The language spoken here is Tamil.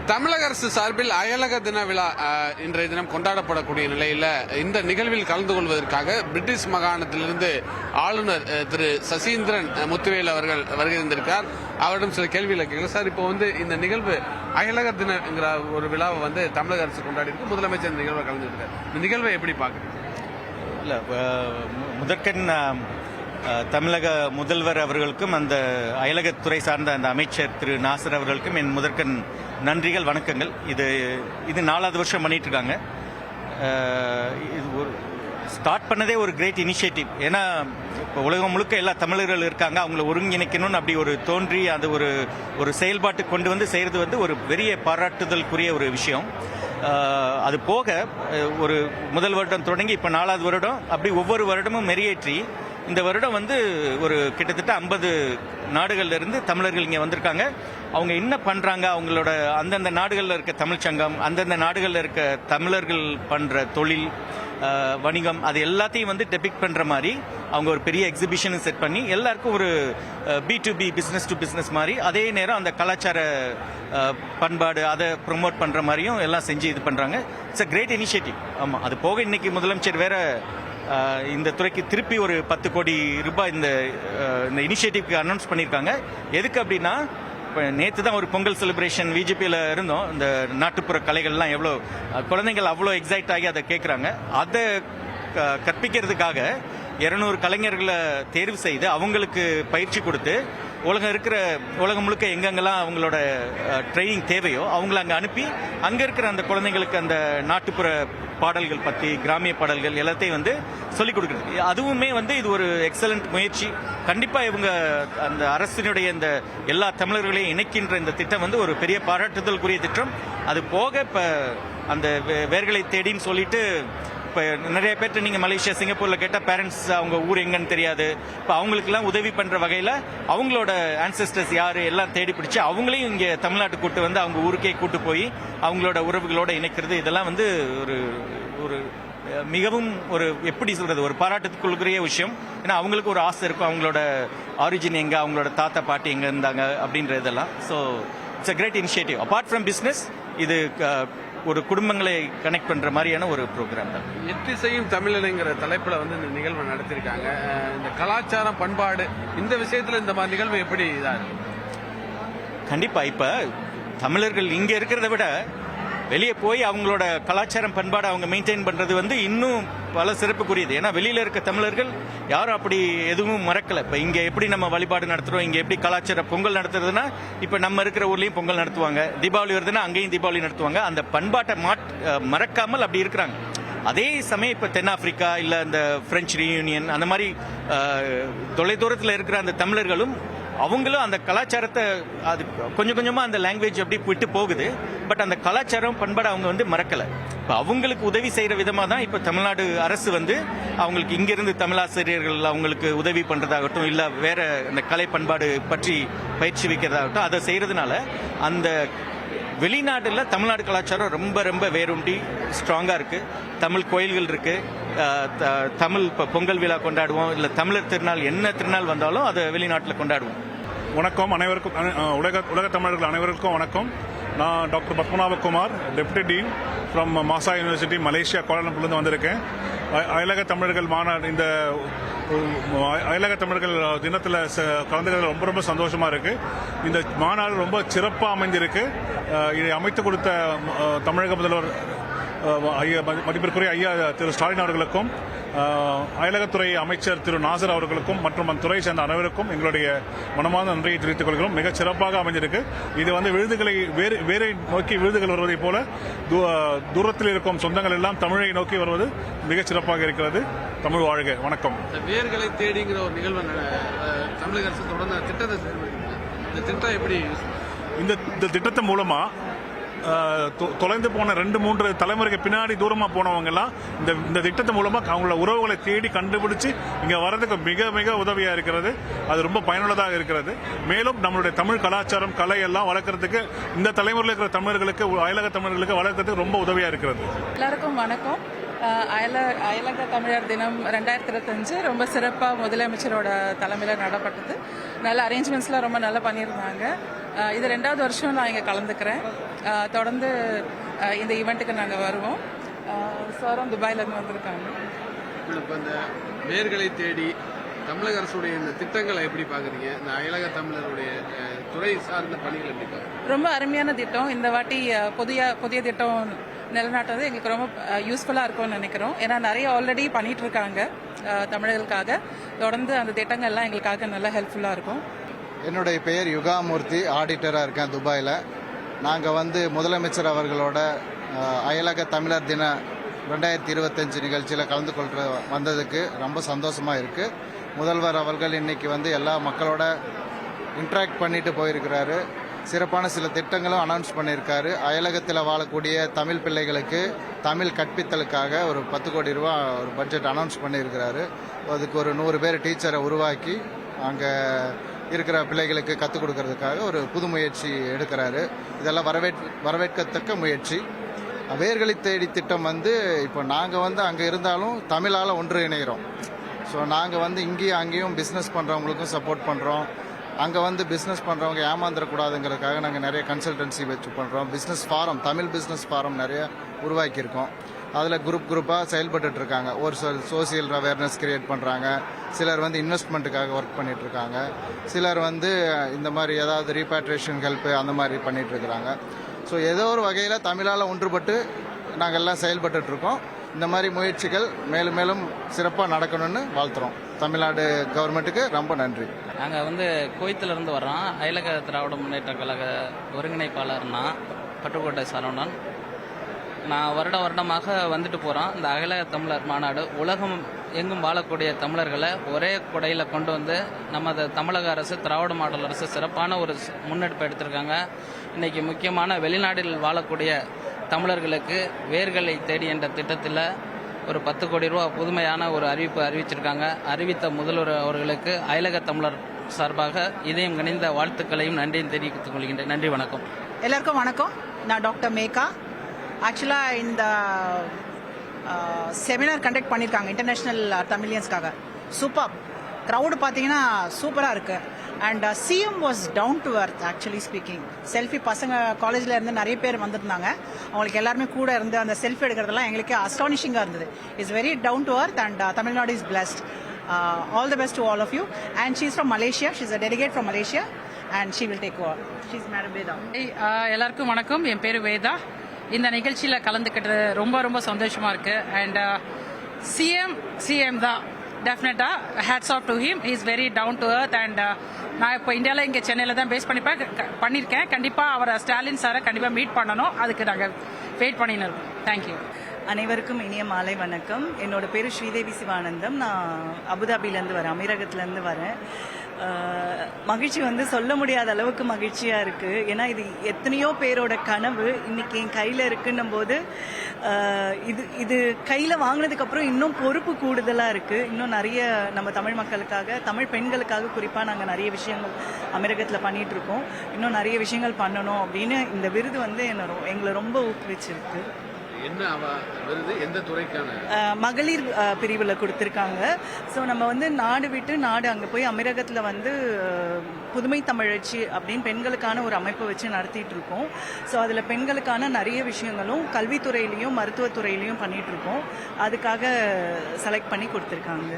தமிழக அரசு சார்பில் அயலக தின விழா இன்றைய தினம் கொண்டாடப்படக்கூடிய நிலையில் இந்த நிகழ்வில் கலந்து கொள்வதற்காக பிரிட்டிஷ் மாகாணத்திலிருந்து ஆளுநர் திரு சசீந்திரன் முத்துவேல் அவர்கள் வருகை தந்திருக்கார். அவரிடம் சில கேள்விகளை கேட்கலாம். சார், இப்போ இந்த நிகழ்வு அயலக தினங்கிற ஒரு விழாவை தமிழக அரசு கொண்டாடி இருக்கு. முதலமைச்சர் இந்த நிகழ்வை கலந்துருக்கார். இந்த நிகழ்வை எப்படி பார்க்குறீங்க? இல்லை, முதற்கண் தமிழக முதல்வர் அவர்களுக்கும் அந்த அயலகத்துறை சார்ந்த அந்த அமைச்சர் திரு நாசர் அவர்களுக்கும் என் முதற்கண் நன்றிகள், வணக்கங்கள். இது 4வது வருஷம் பண்ணிட்டு இருக்காங்க. இது ஒரு ஸ்டார்ட் பண்ணதே ஒரு கிரேட் இனிஷியேட்டிவ். ஏன்னா இப்போ உலகம் முழுக்க எல்லா தமிழர்கள் இருக்காங்க, அவங்கள ஒருங்கிணைக்கணும்னு அப்படி ஒரு தோன்றி அது ஒரு செயல்பாட்டு கொண்டு வந்து செய்கிறது ஒரு பெரிய பாராட்டுதலுக்குரிய ஒரு விஷயம். அது போக ஒரு முதல் வருடம் தொடங்கி இப்போ 4வது வருடம் அப்படி ஒவ்வொரு வருடமும் மெருகேற்றி இந்த வருடம் ஒரு கிட்டத்தட்ட 50 நாடுகள்ல இருந்து தமிழர்கள் இங்கே வந்திருக்காங்க. அவங்க என்ன பண்றாங்க, அவங்களோட அந்தந்த நாடுகளில் இருக்க தமிழ்ச்சங்கம், அந்தந்த நாடுகளில் இருக்க தமிழர்கள் பண்ற தொழில் வணிகம், அது எல்லாத்தையும் டெபிக்ட் பண்ற மாதிரி அவங்க ஒரு பெரிய எக்ஸிபிஷன் செட் பண்ணி எல்லாருக்கும் ஒரு B2B பிசினஸ் டு பிசினஸ் மாதிரி, அதே நேரம் அந்த கலாச்சார பண்பாடு அதை ப்ரொமோட் பண்ற மாதிரியும் எல்லாம் செஞ்சு இது பண்றாங்க. It's a great initiative. ஆமா, அது போக இன்னைக்கு முதலமைச்சர் வேற இந்த துறைக்கு திருப்பி ஒரு 10 கோடி ரூபாய் இந்த இனிஷியேட்டிவ்க்கு அனௌன்ஸ் பண்ணியிருக்காங்க. எதுக்கு அப்படின்னா, இப்போ நேற்று தான் ஒரு பொங்கல் செலிப்ரேஷன் விஜிபியில் இருந்தோம். இந்த நாட்டுப்புற கலைகள்லாம் எவ்வளோ குழந்தைகள் அவ்வளோ எக்ஸைட் ஆகி அதை கேட்குறாங்க. அதை கற்பிக்கிறதுக்காக 200 கலைஞர்களை தேர்வு செய்து அவங்களுக்கு பயிற்சி கொடுத்து உலகம் முழுக்க எங்கெங்கெல்லாம் அவங்களோட ட்ரைனிங் தேவையோ அவங்கள அங்கே அனுப்பி அங்கே இருக்கிற அந்த குழந்தைங்களுக்கு அந்த நாட்டுப்புற பாடல்கள் பற்றி, கிராமிய பாடல்கள் எல்லாத்தையும் சொல்லிக் கொடுக்குறது. அதுவுமே இது ஒரு எக்ஸலண்ட் முயற்சி. கண்டிப்பாக இவங்க அந்த அரசினுடைய இந்த எல்லா தமிழர்களையும் இணைக்கின்ற இந்த திட்டம் ஒரு பெரிய பாராட்டுதலுக்குரிய திட்டம். அது போக இப்போ அந்த வேர்களை தேடின்னு சொல்லிட்டு இப்போ நிறைய பேர்ட்டு நீங்கள் மலேசியா, சிங்கப்பூரில் கேட்டால் பேரண்ட்ஸ் அவங்க ஊர் எங்கன்னு தெரியாது. இப்போ அவங்களுக்குலாம் உதவி பண்ணுற வகையில் அவங்களோட ஆன்செஸ்டர்ஸ் யார் எல்லாம் தேடி பிடிச்சி அவங்களையும் இங்கே தமிழ்நாட்டுக்கு கூட்டு அவங்க ஊருக்கே கூட்டு போய் அவங்களோட உறவுகளோட இணைக்கிறது, இதெல்லாம் ஒரு மிகவும் எப்படி சொல்றது, ஒரு பாராட்டுக்குரிய விஷயம். ஏன்னா அவங்களுக்கு ஒரு ஆசை இருக்கும், அவங்களோட ஆரிஜின் எங்க, அவங்களோட தாத்தா பாட்டி எங்க இருந்தாங்க அப்படின்றதெல்லாம். So it's a great initiative. Apart from business, இது ஒரு குடும்பங்களை கனெக்ட் பண்ற மாதிரியான ஒரு ப்ரோக்ராம் தான். எத்திசையும் தமிழனுங்கிற தலைப்புல இந்த நிகழ்வை நடத்திருக்காங்க. இந்த கலாச்சாரம், பண்பாடு, இந்த விஷயத்துல இந்த மாதிரி நிகழ்வு எப்படி இதா இருக்கு? கண்டிப்பா இப்ப தமிழர்கள் இங்க இருக்கிறத விட வெளியே போய் அவங்களோட கலாச்சாரம், பண்பாடு அவங்க மெயின்டைன் பண்றது இன்னும் பல சிறப்புக்குரியது. ஏன்னா வெளியில இருக்க தமிழர்கள் யாரும் அப்படி எதுவும் மறக்கல. இப்ப இங்க எப்படி நம்ம வழிபாடு நடத்துறோம், இங்க எப்படி கலாச்சார பொங்கல் நடத்துறதுன்னா, இப்ப நம்ம இருக்கிற ஊர்லயும் பொங்கல் நடத்துவாங்க, தீபாவளி வருதுன்னா அங்கேயும் தீபாவளி நடத்துவாங்க. அந்த பண்பாட்டை மறக்காமல் அப்படி இருக்கிறாங்க. அதே சமயம் இப்ப தென்னாப்பிரிக்கா இல்ல இந்த பிரெஞ்சு ரீயூனியன் அந்த மாதிரி தொலைதூரத்தில் இருக்கிற அந்த தமிழர்களும் அவங்களும் அந்த கலாச்சாரத்தை அது கொஞ்சம் கொஞ்சமா அந்த லாங்குவேஜ் அப்படி விட்டு போகுது. பட் அந்த கலாச்சாரம், பண்பாடு அவங்க மறக்கல. இப்ப அவங்களுக்கு உதவி செய்யற விதமா தான் இப்ப தமிழ்நாடு அரசு அவங்களுக்கு இங்கிருந்து தமிழாசிரியர்கள் அவங்களுக்கு உதவி பண்றதாகட்டும், இல்ல வேற அந்த கலை பண்பாடு பற்றி பயிற்சி வைக்கிறதாகட்டும், அதை செய்யறதுனால அந்த வெளிநாடுல தமிழ்நாடு கலாச்சாரம் ரொம்ப ரொம்ப வேரூண்டி ஸ்ட்ராங்கா இருக்கு. தமிழ் கோயில்கள் இருக்கு, தமிழ் பொங்கல் விழா கொண்டாடுவோம், இல்ல தமிழர் திருநாள், என்ன திருநாள் வந்தாலும் அதை வெளிநாட்டில் கொண்டாடுவோம். வணக்கம் அனைவருக்கும், உலக தமிழர்கள் அனைவருக்கும் வணக்கம். நான் டாக்டர் பத்மநாபகுமார், டெப்யூட்டி டீன் ஃப்ரம் மாசா யூனிவர்சிட்டி, மலேசியா, கோலாலம்பூர்லேருந்து வந்திருக்கேன். அயலக தமிழர்கள் மாநாடு, இந்த அயலக தமிழர்கள் தினத்தில் கலந்துக்கிறது ரொம்ப ரொம்ப சந்தோஷமா இருக்கு. இந்த மாநாடு ரொம்ப சிறப்பாக அமைஞ்சிருக்கு. இதை அமைத்து கொடுத்த தமிழக முதல்வர் மதிப்பிற்குரிய ஐயா திரு ஸ்டாலின் அவர்களுக்கும், அயலகத்துறை அமைச்சர் திரு நாசர் அவர்களுக்கும் மற்றும் அந்த துறையை சேர்ந்த அனைவருக்கும் எங்களுடைய மனமார்ந்த நன்றியை தெரிவித்துக் கொள்கிறோம். மிக சிறப்பாக அமைஞ்சிருக்கு. இது விருதுகளை வேரை நோக்கி விருதுகள் வருவதை போல தூரத்தில் இருக்கும் சொந்தங்கள் எல்லாம் தமிழை நோக்கி வருவது மிக சிறப்பாக இருக்கிறது. தமிழ் வாழ்க. வணக்கம். வேர்களை தேடிங்கிற ஒரு நிகழ்வு தமிழக அரசு தொடர்ந்து திட்டத்தை, இந்த திட்டம் எப்படி, இந்த திட்டத்தின் மூலமா தொலைந்து போன 2-3 தலைமுறைக்கு பின்னாடி தூரமா போனவங்க எல்லாம் இந்த திட்டத்தின் மூலமா அவங்களோட உறவுகளை தேடி கண்டுபிடிச்சு இங்க வர்றதுக்கு மிக மிக உதவியா இருக்கிறது. அது ரொம்ப பயனுள்ளதாக இருக்கிறது. மேலும் நம்மளுடைய தமிழ் கலாச்சாரம், கலை எல்லாம் வளர்க்கறதுக்கு இந்த தலைமுறையில் இருக்கிற தமிழர்களுக்கு, அயலக தமிழர்களுக்கு வளர்க்கறதுக்கு ரொம்ப உதவியா இருக்கிறது. எல்லாருக்கும் வணக்கம். அயலக தமிழர் தினம் 2025 ரொம்ப சிறப்பாக முதலமைச்சரோட தலைமையில் நடப்பட்டது. நல்ல அரேஞ்ச்மெண்ட்ஸ்லாம் ரொம்ப நல்லா பண்ணியிருந்தாங்க. இது 2வது வருஷம் நான் இங்கே கலந்துக்கிறேன். தொடர்ந்து இந்த ஈவெண்ட்டுக்கு நாங்கள் வருவோம். சாரும் துபாயிலேருந்து வந்திருக்காங்க. இப்போ இந்த வேர்களை தேடி தமிழக அரசுடைய இந்த திட்டங்களை எப்படி பார்க்குறீங்க? இந்த அயலக தமிழருடைய துறை சார்ந்த பணிகள் எப்படி பார்க்குறீங்க? ரொம்ப அருமையான திட்டம். இந்த வாட்டி புதிய திட்டம் நிலநாட்டுறது எங்களுக்கு ரொம்ப யூஸ்ஃபுல்லாக இருக்கும்னு நினைக்கிறோம். ஏன்னா நிறைய ஆல்ரெடி பண்ணிட்டு இருக்காங்க தமிழர்களுக்காக. தொடர்ந்து அந்த திட்டங்கள்லாம் எங்களுக்காக நல்லா ஹெல்ப்ஃபுல்லாக இருக்கும். என்னுடைய பெயர் யுகாமூர்த்தி, ஆடிட்டராக இருக்கேன் துபாயில். நாங்கள் முதலமைச்சர் அவர்களோட அயலக தமிழர் தின 2025 நிகழ்ச்சியில் கலந்து கொள்கிற வந்ததுக்கு ரொம்ப சந்தோஷமாக இருக்குது. முதல்வர் அவர்கள் இன்னைக்கு எல்லா மக்களோட இன்ட்ராக்ட் பண்ணிட்டு போயிருக்கிறாரு. சிறப்பான சில திட்டங்களும் அனௌன்ஸ் பண்ணியிருக்காரு. அயலகத்தில் வாழக்கூடிய தமிழ் பிள்ளைகளுக்கு தமிழ் கற்பித்தலுக்காக ஒரு 10 கோடி ரூபா ஒரு பட்ஜெட் அனௌன்ஸ் பண்ணியிருக்கிறாரு. அதுக்கு ஒரு 100 பேர் டீச்சரை உருவாக்கி அங்கே இருக்கிற பிள்ளைகளுக்கு கற்றுக் கொடுக்கறதுக்காக ஒரு புது முயற்சி எடுக்கிறாரு. இதெல்லாம் வரவேற்கத்தக்க முயற்சி. வேர்களை தேடி திட்டம் இப்போ நாங்கள் அங்கே இருந்தாலும் தமிழால் ஒன்று இணைகிறோம். ஸோ நாங்கள் இங்கேயும் அங்கேயும் பிஸ்னஸ் பண்ணுறவங்களுக்கும் சப்போர்ட் பண்ணுறோம். அங்கே பிஸ்னஸ் பண்ணுறவங்க ஏமாந்துடக்கூடாதுங்கிறதுக்காக நாங்கள் நிறைய கன்சல்டன்சி வச்சு பண்ணுறோம். Business forum, Tamil business forum நிறைய உருவாக்கியிருக்கோம். அதில் குரூப்பாக செயல்பட்டு இருக்காங்க. ஒரு சோசியல் அவேர்னஸ் கிரியேட் பண்ணுறாங்க. சிலர் இன்வெஸ்ட்மெண்ட்டுக்காக ஒர்க் பண்ணிட்டு இருக்காங்க. சிலர் இந்த மாதிரி ஏதாவது ரீபேட்ரேஷன் ஹெல்ப்பு அந்த மாதிரி பண்ணிட்டு இருக்கிறாங்க. ஸோ ஏதோ ஒரு வகையில் தமிழால் ஒன்றுபட்டு நாங்கள் எல்லாம் செயல்பட்டு இருக்கோம். இந்த மாதிரி முயற்சிகள் மேலும் மேலும் சிறப்பாக நடக்கணும்னு வாழ்த்துறோம். தமிழ்நாடு கவர்மெண்ட்டுக்கு ரொம்ப நன்றி. நாங்கள் குவைத்திலிருந்து வர்றோம். அயலக திராவிட முன்னேற்ற கழக ஒருங்கிணைப்பாளர்னா பட்டுக்கோட்டை சரவணன். நான் வருடமாக வந்துட்டு போகிறோம். இந்த அயலக தமிழர் மாநாடு உலகம் எங்கும் வாழக்கூடிய தமிழர்களை ஒரே குடையில் கொண்டு நமது தமிழக அரசு, திராவிட மாடல் அரசு சிறப்பான ஒரு முன்னெடுப்பு எடுத்திருக்காங்க. இன்றைக்கி முக்கியமான வெளிநாட்டில் வாழக்கூடிய தமிழர்களுக்கு வேர்களை தேடி என்ற திட்டத்தில் ஒரு 10 கோடி ரூபா புதுமையான ஒரு அறிவிச்சிருக்காங்க. அறிவித்த முதல்வர் அவர்களுக்கு அயலக தமிழர் சார்பாக இதயம் கனிந்த வாழ்த்துக்களையும் நன்றியும் தெரிவித்துக் கொள்கின்றேன். நன்றி, வணக்கம். எல்லாருக்கும் வணக்கம். நான் டாக்டர் மேகா. ஆக்சுவலாக இந்த செமினார் கண்டக்ட் பண்ணியிருக்காங்க இன்டர்நேஷ்னல் தமிழியன்ஸ்க்காக. சூப்பர் க்ரௌடு பார்த்தீங்கன்னா சூப்பராக இருக்குது. And CM was down to earth. Actually speaking selfie பசங்க காலேஜில் இருந்து நிறைய பேர் வந்திருந்தாங்க. அவங்களுக்கு எல்லாருமே கூட இருந்து அந்த செல்ஃபி எடுக்கிறதெல்லாம் எங்களுக்கு அஸ்டானிஷிங்காக இருந்தது. It's very down to earth and Tamil Nadu is blessed. All the best to all of you. And she's from Malaysia. She's a delegate from Malaysia and she will take over. She's Madam Veda. எல்லாருக்கும் வணக்கம். என் பேர் வேதா. இந்த நிகழ்ச்சியில் கலந்துக்கிட்டது ரொம்ப சந்தோஷமா இருக்கு. அண்ட் சிஎம் தான் definitely hats off to him. Is very down to earth. And நான் இப்போ இந்தியாவில் இங்கே சென்னையில் தான் பேஸ் பண்ணியிருக்கேன். கண்டிப்பாக அவரை ஸ்டாலின் சாரை கண்டிப்பாக மீட் பண்ணணும். அதுக்கு நாங்கள் வெயிட் பண்ணின்னு இருக்கோம். தேங்க்யூ. அனைவருக்கும் இனிய மாலை வணக்கம். என்னோட பேர் ஸ்ரீதேவி சிவானந்தம். நான் அபுதாபிலேருந்து வரேன், அமீரகத்துலேருந்து வரேன். மகிழ்ச்சி சொல்ல முடியாத அளவுக்கு மகிழ்ச்சியாக இருக்குது. ஏன்னா இது எத்தனையோ பேரோட கனவு இன்னைக்கு என் கையில் இருக்குன்னும் போது இது கையில் வாங்கினதுக்கப்புறம் இன்னும் பொறுப்பு கூடுதலாக இருக்குது. இன்னும் நிறைய நம்ம தமிழ் மக்களுக்காக, தமிழ் பெண்களுக்காக குறிப்பாக நாங்கள் நிறைய விஷயங்கள் அமீரகத்தில் பண்ணிகிட்ருக்கோம். இன்னும் நிறைய விஷயங்கள் பண்ணணும் அப்படின்னு இந்த விருது எங்களை ரொம்ப ஊக்குவிச்சிருக்கு. என்ன விருது? எந்த துறைக்கான? மகளிர் பிரிவில் கொடுத்துருக்காங்க. ஸோ நம்ம நாடு விட்டு நாடு அங்கே போய் அமீரகத்தில் புதுமை தமிழச்சி அப்படின்னு பெண்களுக்கான ஒரு அமைப்பை வச்சு நடத்திட்டு இருக்கோம். ஸோ அதில் பெண்களுக்கான நிறைய விஷயங்களும் கல்வித்துறையிலையும் மருத்துவத்துறையிலையும் பண்ணிட்டு இருக்கோம். அதுக்காக செலக்ட் பண்ணி கொடுத்துருக்காங்க.